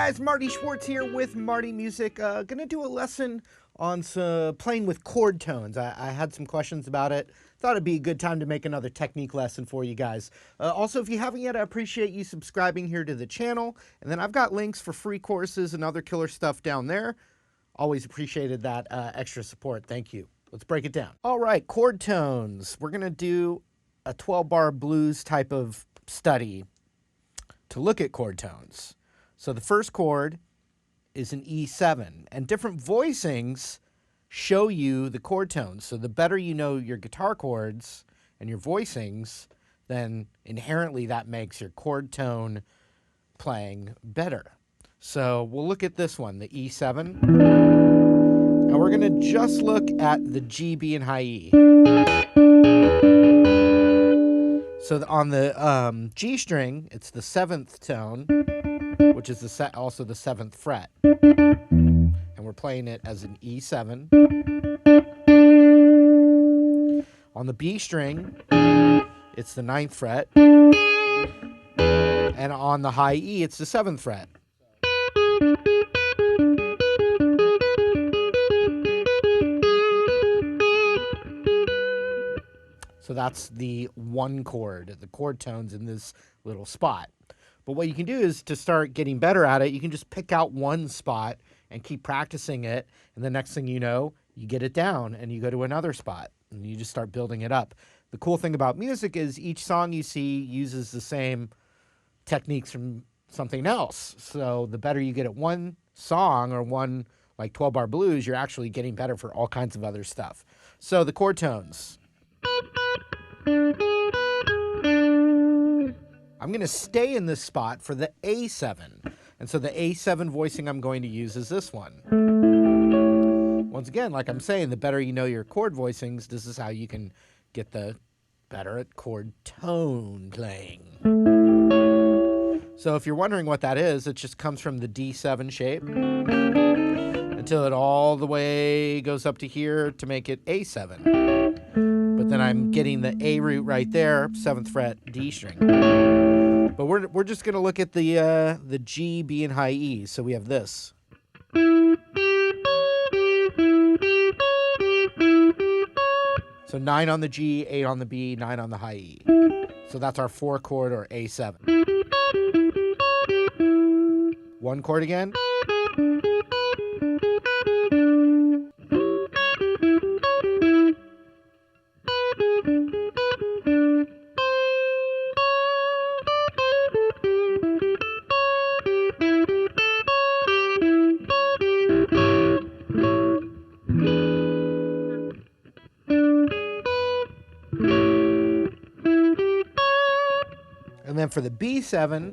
guys, Marty Schwartz here with Marty Music. Gonna do a lesson on playing with chord tones. I had some questions about it. Thought it'd be a good time to make another technique lesson for you guys. Also, if you haven't yet, I appreciate you subscribing here to the channel. And then I've got links for free courses and other killer stuff down there. Always appreciated that extra support. Thank you. Let's break it down. All right, chord tones. We're gonna do a 12-bar blues type of study to look at chord tones. So the first chord is an E7, and different voicings show you the chord tones. So the better you know your guitar chords and your voicings, then inherently that makes your chord tone playing better. So we'll look at this one, the E7. And we're going to just look at the G, B, and high E. So on the G string, it's the 7th tone, which is also the 7th fret. And we're playing it as an E7. On the B string, it's the 9th fret. And on the high E, it's the 7th fret. So that's the one chord, the chord tones in this little spot. But what you can do is to start getting better at it, you can just pick out one spot and keep practicing it. And the next thing you know, you get it down and you go to another spot and you just start building it up. The cool thing about music is each song you see uses the same techniques from something else. So the better you get at one song or one like 12-bar blues, you're actually getting better for all kinds of other stuff. So the chord tones. I'm going to stay in this spot for the A7. And so the A7 voicing I'm going to use is this one. Once again, like I'm saying, the better you know your chord voicings, this is how you can get the better at chord tone playing. So if you're wondering what that is, it just comes from the D7 shape until it all the way goes up to here to make it A7. But then I'm getting the A root right there, 7th fret, D string. But we're just going to look at the G, B, and high E. So we have this. So 9 on the G, 8 on the B, 9 on the high E. So that's our 4 chord or A7. One chord again. And then for the B7,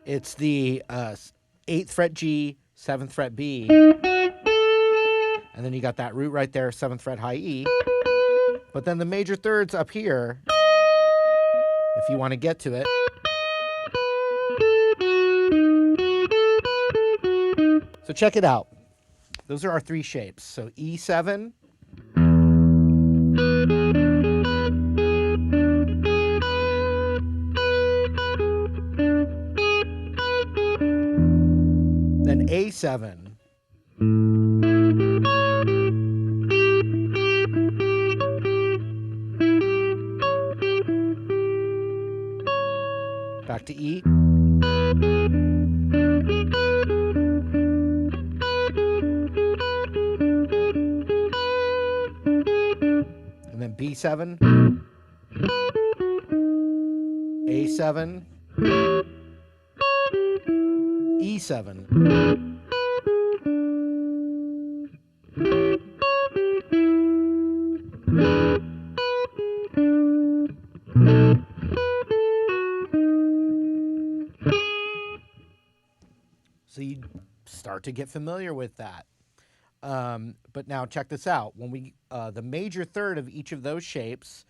it's the 8th fret G, 7th fret B, and then you got that root right there, 7th fret high E. But then the major thirds up here, if you want to get to it. So check it out. Those are our 3 shapes. So E7, then A7, back to E, and then B7, A7, E7. So you start to get familiar with that. But now check this out. When we the major third of each of those shapes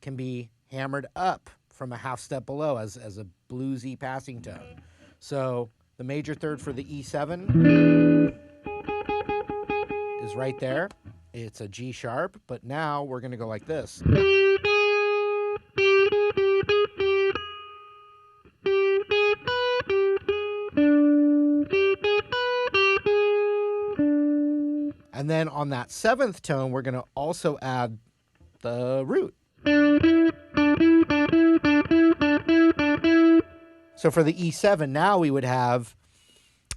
can be hammered up from a half step below as a bluesy passing tone. So the major third for the E7 is right there. It's a G sharp, but now we're going to go like this. And then on that 7th tone, we're going to also add the root. So for the E7, now we would have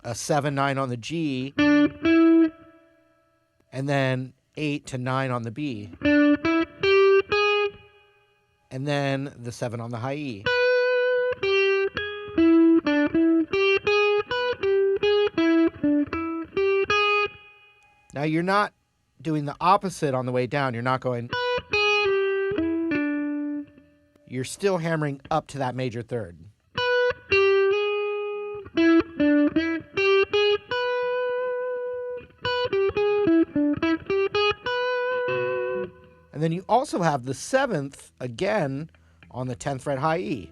a 7-9 on the G, and then 8 to 9 on the B, and then the 7 on the high E. Now you're not doing the opposite on the way down. You're not going. You're still hammering up to that major third. And then you also have the 7th again on the 10th fret high E.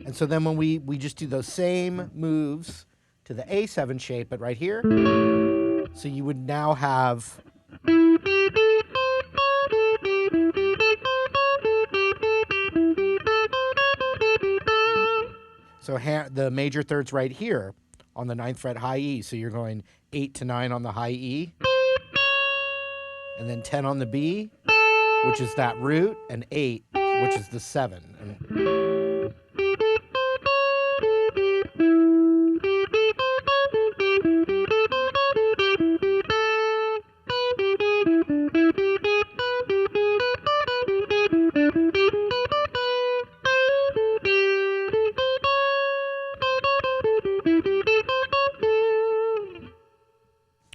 And so then when we just do those same moves to the A7 shape, but right here, so you would now have so the major third's right here on the 9th fret high E. So you're going 8 to 9 on the high E, and then 10 on the B, which is that root, and 8, which is the 7.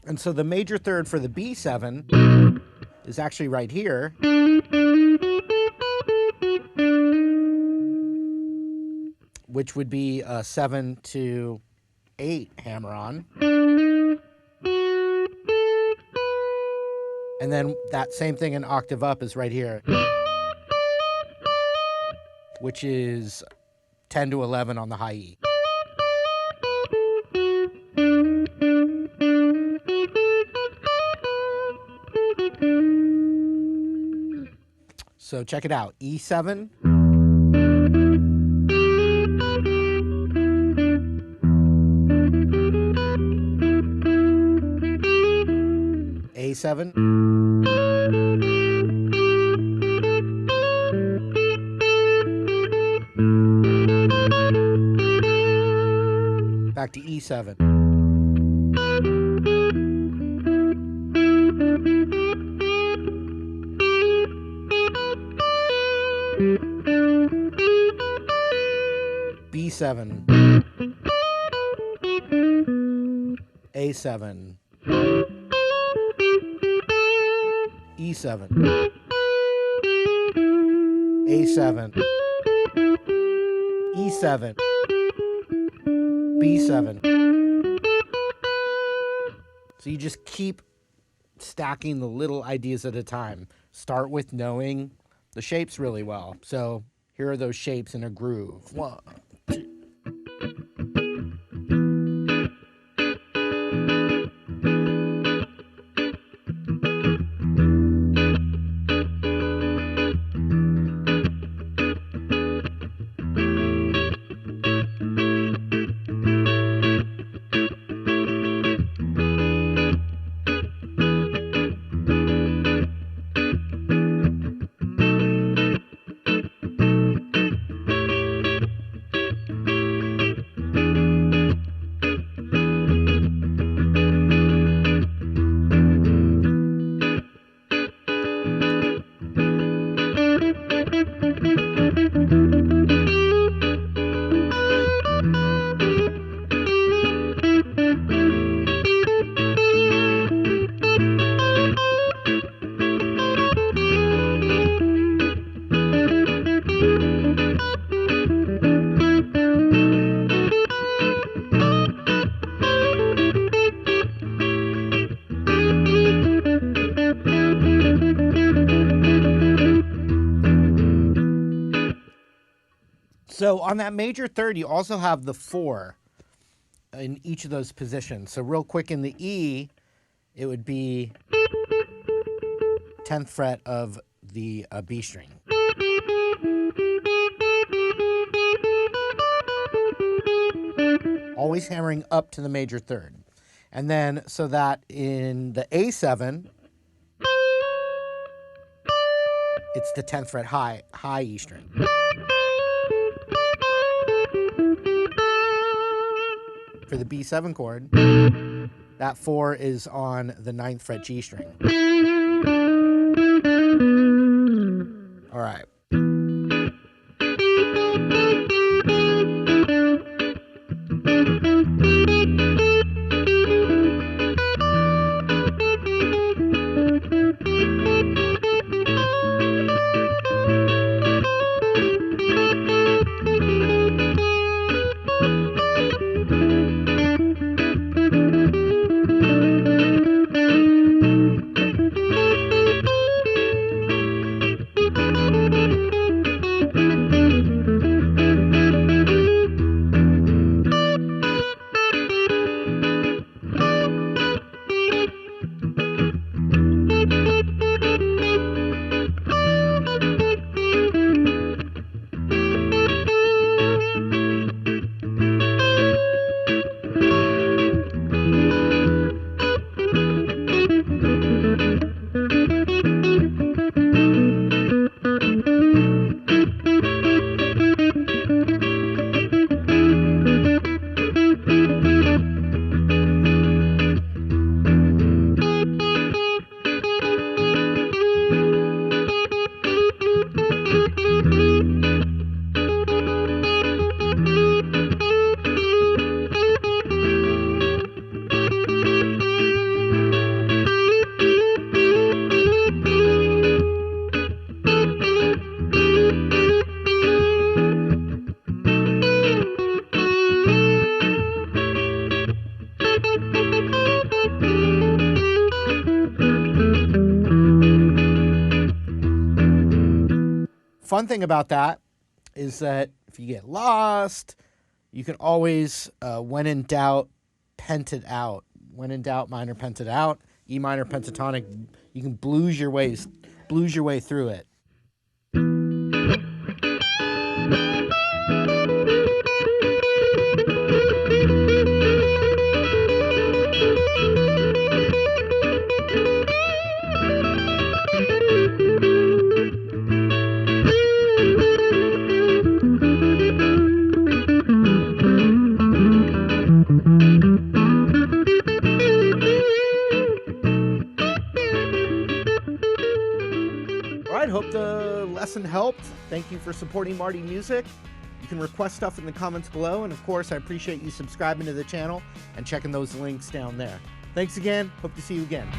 And so the major third for the B7 is actually right here. Which would be a 7 to 8 hammer on. And then that same thing an octave up is right here, which is 10 to 11 on the high E. So check it out. E7. A7. Back to E7. B7. A7. E7, A7, E7, B7. So you just keep stacking the little ideas at a time. Start with knowing the shapes really well. So here are those shapes in a groove. 1, 2. So on that major third, you also have the 4 in each of those positions. So real quick, in the E, it would be 10th fret of the B string. Always hammering up to the major third. And then, so that in the A7, it's the 10th fret high E string. For the B7 chord, that 4 is on the 9th fret G string. All right. Fun thing about that is that if you get lost, you can always, when in doubt, pent it out. When in doubt, minor pent it out. E minor pentatonic, you can blues your way through it. Hope the lesson helped. Thank you for supporting Marty Music. You can request stuff in the comments below, and of course I appreciate you subscribing to the channel and checking those links down there. Thanks again. Hope to see you again.